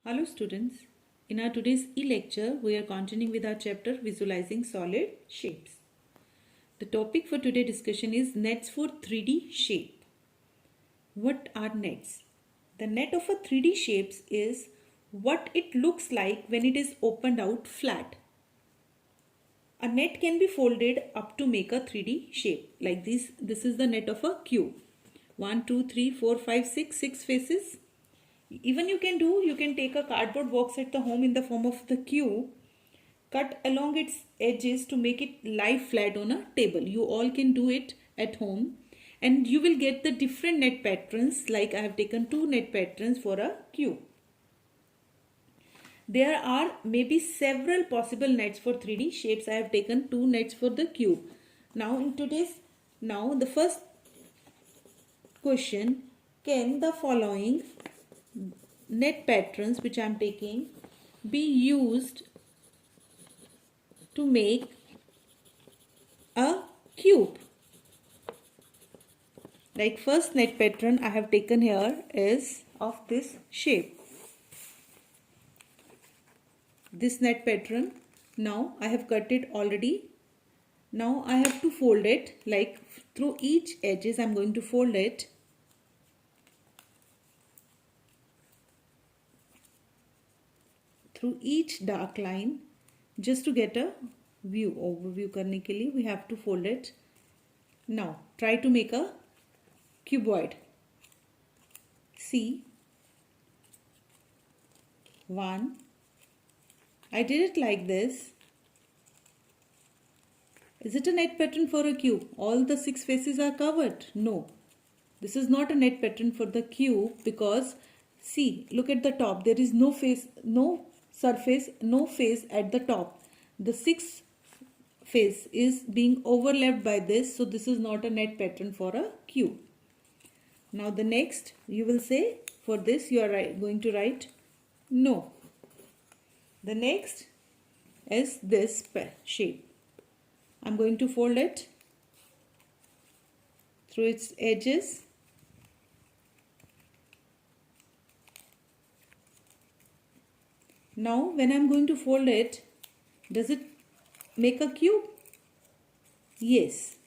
Hello students, in our today's e-lecture we are continuing with our chapter Visualizing Solid Shapes. The topic for today's discussion is nets for 3D shape. What are nets? The net of a 3D shapes is what it looks like when it is opened out flat. A net can be folded up to make a 3D shape like this. This is the net of a cube. 1, 2, 3, 4, 5, 6, 6 faces. Even you can take a cardboard box at the home in the form of the cube, cut along its edges to make it lie flat on a table. You all can do it at home and you will get the different net patterns. Like I have taken 2 net patterns for a cube. There are maybe several possible nets for 3D shapes. I have taken 2 nets for the cube. Now the first question, can the following net patterns which I am taking be used to make a cube? Like first net pattern I have taken here is of this shape. This net pattern, now I have cut it already. Now I have to fold it, like through each edges I am going to fold it. Through each dark line, just to get a overview करने के लिए we have to fold it. Now try to make a cuboid. See, 1. I did it like this. Is it a net pattern for a cube? All the 6 faces are covered. No, this is not a net pattern for the cube because see, look at the top. There is no face, no surface, no face at the top. The 6 face is being overlapped by this, so this is not a net pattern for a cube. Now the next, you will say, for this you are going to write no. The next is this shape. I'm going to fold it through its edges. Now when I'm going to fold it, does it make a cube? Yes.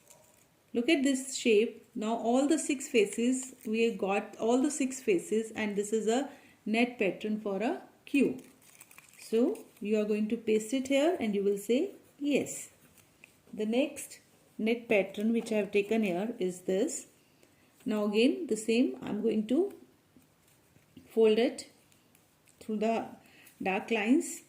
Look at this shape. Now all the 6 faces, we got all the 6 faces and this is a net pattern for a cube. So you are going to paste it here and you will say yes. The next net pattern which I have taken here is this. Now again the same, I am going to fold it through the dark lines.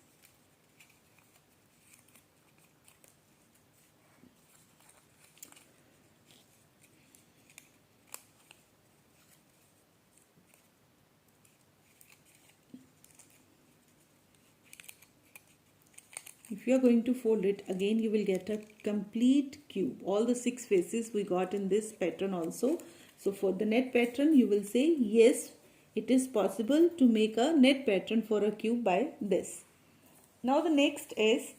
If you are going to fold it again, you will get a complete cube. All the 6 faces we got in this pattern also. So for the net pattern you will say yes, it is possible to make a net pattern for a cube by this. Now the next is,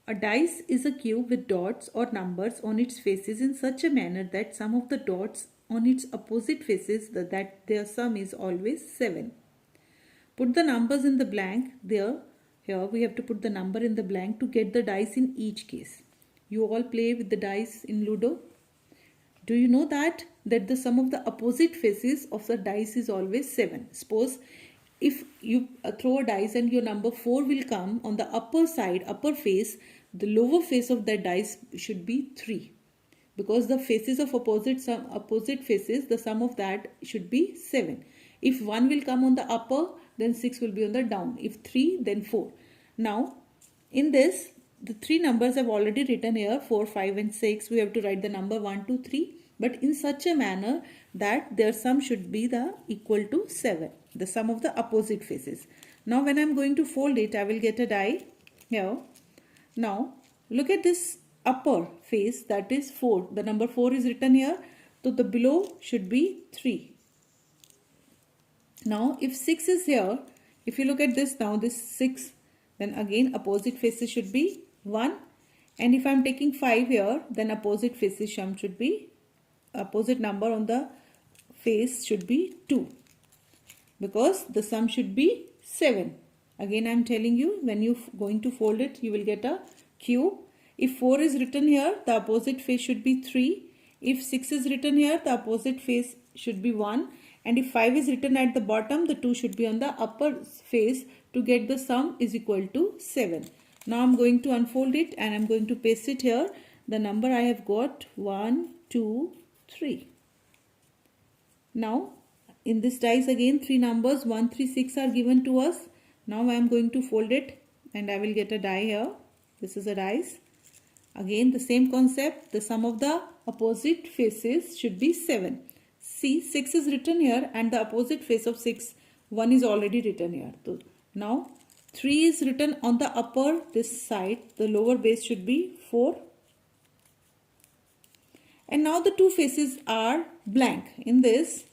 a dice is a cube with dots or numbers on its faces in such a manner that sum of the dots on its opposite faces, that their sum is always 7. Put the numbers in the blank there. Here we have to put the number in the blank to get the dice in each case. You all play with the dice in Ludo. Do you know that the sum of the opposite faces of the dice is always 7. Suppose if you throw a dice and your number 4 will come on the upper side, upper face, the lower face of that dice should be 3. Because the faces of opposite faces, the sum of that should be 7. If 1 will come on the upper, then 6 will be on the down. If 3, then 4. Now, in this, the 3 numbers I've already written here, 4, 5 and 6. We have to write the number 1, 2, 3. But in such a manner that their sum should be equal to 7. The sum of the opposite faces. Now, when I'm going to fold it, I will get a die here. Now, look at this upper face, that is 4. The number 4 is written here. So, the below should be 3. Now if 6 is here, if you look at this now, this 6, then again opposite faces should be 1. And if I am taking 5 here, then opposite faces sum should be, opposite number on the face should be 2. because the sum should be 7. Again I am telling you, when you going to fold it, you will get a cube. If 4 is written here, the opposite face should be 3. If 6 is written here, the opposite face should be 1. And if 5 is written at the bottom, the 2 should be on the upper face to get the sum is equal to 7. Now I am going to unfold it and I am going to paste it here. The number I have got 1, 2, 3. Now in this dice again 3 numbers 1, 3, 6 are given to us. Now I am going to fold it and I will get a die here. This is a dice. Again the same concept, the sum of the opposite faces should be 7. See, 6 is written here and the opposite face of 6, 1 is already written here. So now 3 is written on the upper this side, the lower base should be 4. And now the two faces are blank. In this,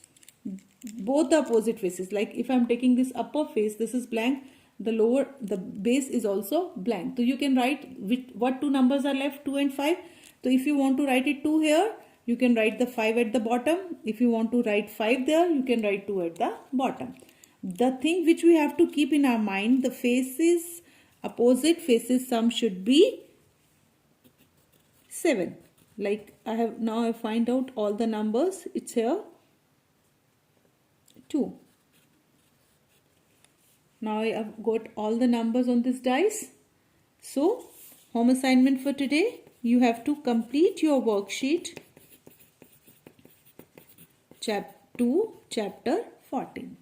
both the opposite faces, like if I am taking this upper face, this is blank, the base is also blank. So you can write what two numbers are left, 2 and 5. So if you want to write it 2 here, you can write the 5 at the bottom. If you want to write 5 there, you can write 2 at the bottom. The thing which we have to keep in our mind, the faces, opposite faces sum should be 7. Like I find out all the numbers. It's here 2. Now I have got all the numbers on this dice. So home assignment for today, you have to complete your worksheet chapter 14.